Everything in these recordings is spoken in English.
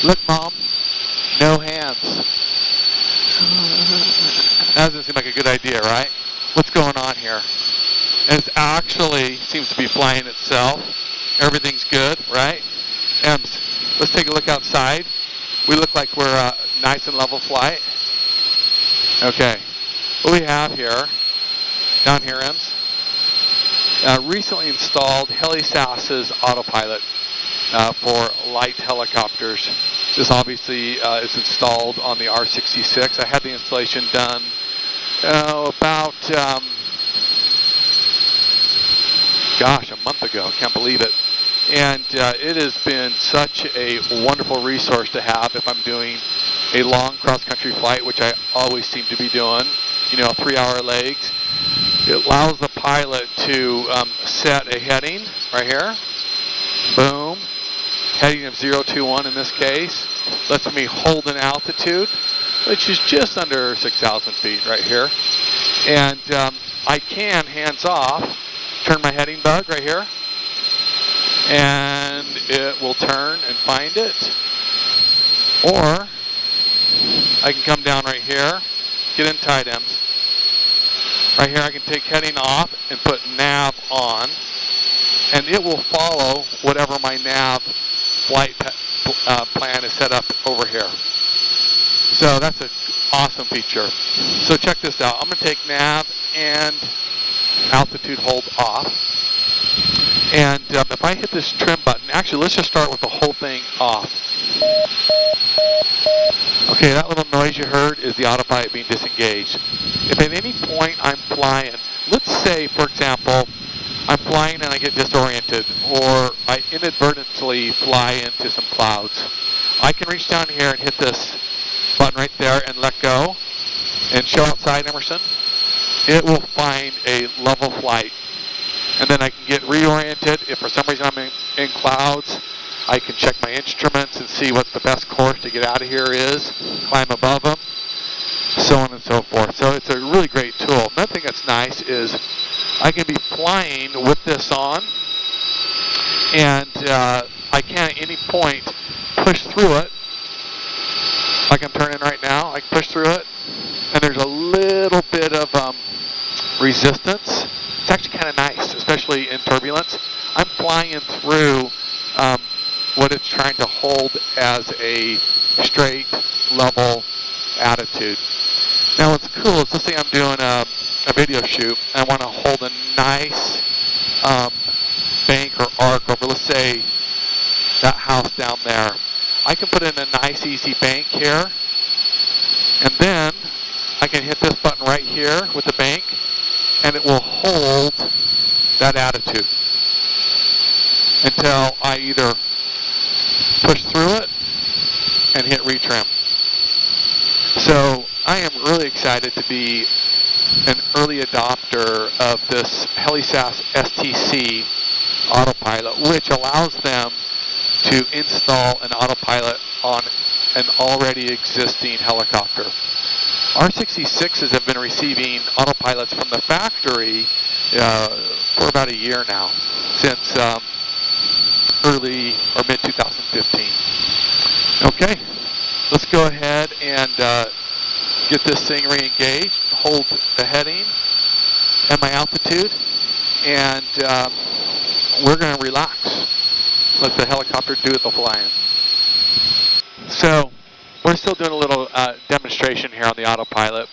Look, Mom, no hands. That doesn't seem like a good idea, right? What's going on here? And it actually seems to be flying itself. Everything's good, right? Ems, let's take a look outside. We look like we're nice and level flight. Okay, what we have here, down here, Ems, recently installed HeliSAS Autopilot for light helicopters. This obviously is installed on the R66. I had the installation done about, a month ago. Can't believe it. And it has been such a wonderful resource to have if I'm doing a long cross-country flight, which I always seem to be doing, 3-hour legs. It allows the pilot to set a heading right here. Boom. Heading of 021 in this case. Lets me hold an altitude, which is just under 6,000 feet right here. And I can, hands off, turn my heading bug right here. And it will turn and find it. Or I can come down right here, get in tight M's. Right here I can take heading off and put nav on, and it will follow whatever my nav flight plan is set up over here. So that's an awesome feature. So check this out. I'm going to take nav and altitude hold off. And if I hit this trim button, actually let's just start with the whole thing off. Okay, that little noise you heard is the autopilot being disengaged. If at any point I'm flying, let's say, for example, I'm flying and I get disoriented, or I inadvertently fly into some clouds, I can reach down here and hit this button right there and let go, and show outside, Emerson. It will find a level flight. And then I can get reoriented. If for some reason I'm in clouds, I can check my instruments and see what the best course to get out of here is, climb above them, so on and so forth. So it's a really great tool. Another thing that's nice is I can be flying with this on, and I can at any point push through it, like I'm turning right now. I can push through it, and there's a little bit of resistance. It's actually kind of nice, especially in turbulence. I'm flying through what it's trying to hold as a straight, level attitude. Now what's cool is, let's say I'm doing a video shoot, and I want to hold a nice bank or arc over, let's say, that house down there. I can put in a nice easy bank here, and then I can hit this button right here with the bank, and it will hold that attitude until I either push through it and hit retrim. So I am really excited to be an early adopter of this HeliSAS STC Autopilot, which allows them to install an autopilot on an already existing helicopter. R66s have been receiving autopilots from the factory for about a year now, since early or mid-2015. Okay, let's go ahead and get this thing re-engaged, hold the heading and my altitude, and we're going to relax. Let the helicopter do the flying. So we're still doing a little demonstration here on the autopilot.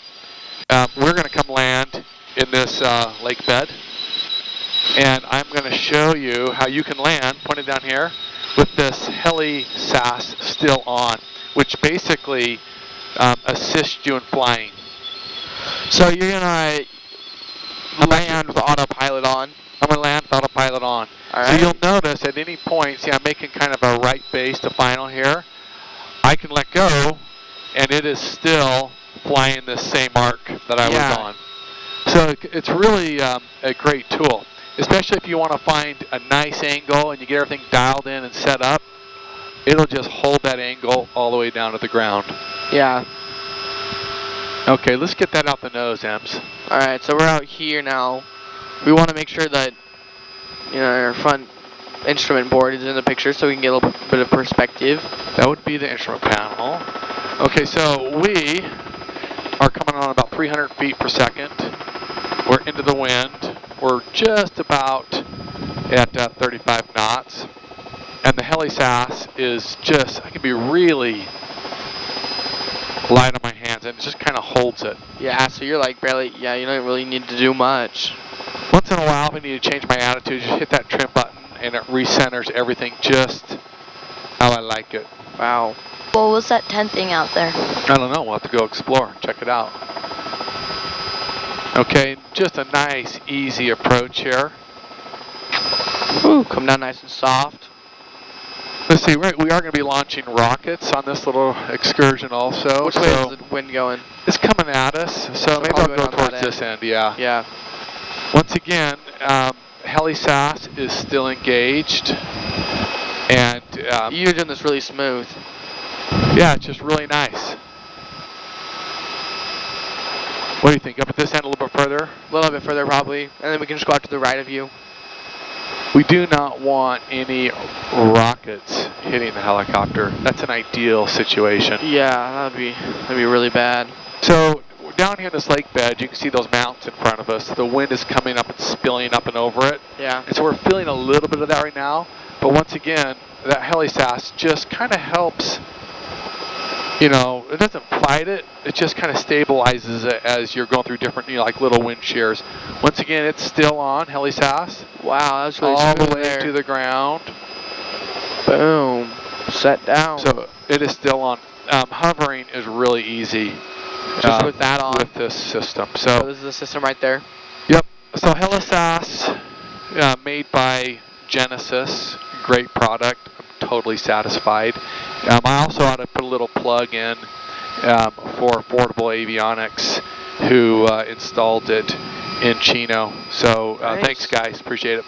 We're going to come land in this lake bed, and I'm going to show you how you can land, pointed down here, with this HeliSAS still on, which basically assists you in flying. So you're going to land with the autopilot on? I'm going to land with the autopilot on. All right. So you'll notice at any point, see, I'm making kind of a right base to final here. I can let go, and it is still flying the same arc that I was on. So it's really a great tool, especially if you want to find a nice angle and you get everything dialed in and set up. It'll just hold that angle all the way down to the ground. Yeah. Okay, let's get that out the nose, Ems. All right, so we're out here now. We want to make sure that our front instrument board is in the picture so we can get a little bit of perspective. That would be the instrument panel. Okay, so we are coming on about 300 feet per second. We're into the wind. We're just about at 35 knots. And the HeliSAS is just, I can be really light on my hands, and it just kind of holds it. Yeah, so you're like barely, yeah, you don't really need to do much. Once in a while, if I need to change my attitude, just hit that trim button, and it recenters everything just how I like it. Wow. What was that tent thing out there? I don't know. We'll have to go explore and check it out. Okay, just a nice, easy approach here. Ooh, come down nice and soft. Let's see, we are going to be launching rockets on this little excursion also. Which way is the wind going? It's coming at us, so maybe I'll go towards this end, yeah. Yeah. Once again, HeliSAS is still engaged, and you're doing this really smooth. Yeah, it's just really nice. What do you think? Up at this end a little bit further? A little bit further probably, and then we can just go out to the right of you. We do not want any rockets hitting the helicopter. That's an ideal situation. Yeah, that'd be really bad. So down here in this lake bed, you can see those mountains in front of us. The wind is coming up and spilling up and over it. Yeah. And so we're feeling a little bit of that right now. But once again, that HeliSAS just kind of helps. You know, it doesn't fight it. It just kind of stabilizes it as you're going through different, you know, like little wind shears. Once again, it's still on, HeliSAS. Wow, that's really all smooth the way there. to the ground. Boom. Set down. So it is still on. Hovering is really easy. Just with that on. With this system. So this is the system right there. Yep. So HeliSAS, made by Genesys, great product. I'm totally satisfied. I also ought to put a little plug in for Affordable Avionics, who installed it in Chino. So Nice. Thanks, guys. Appreciate it.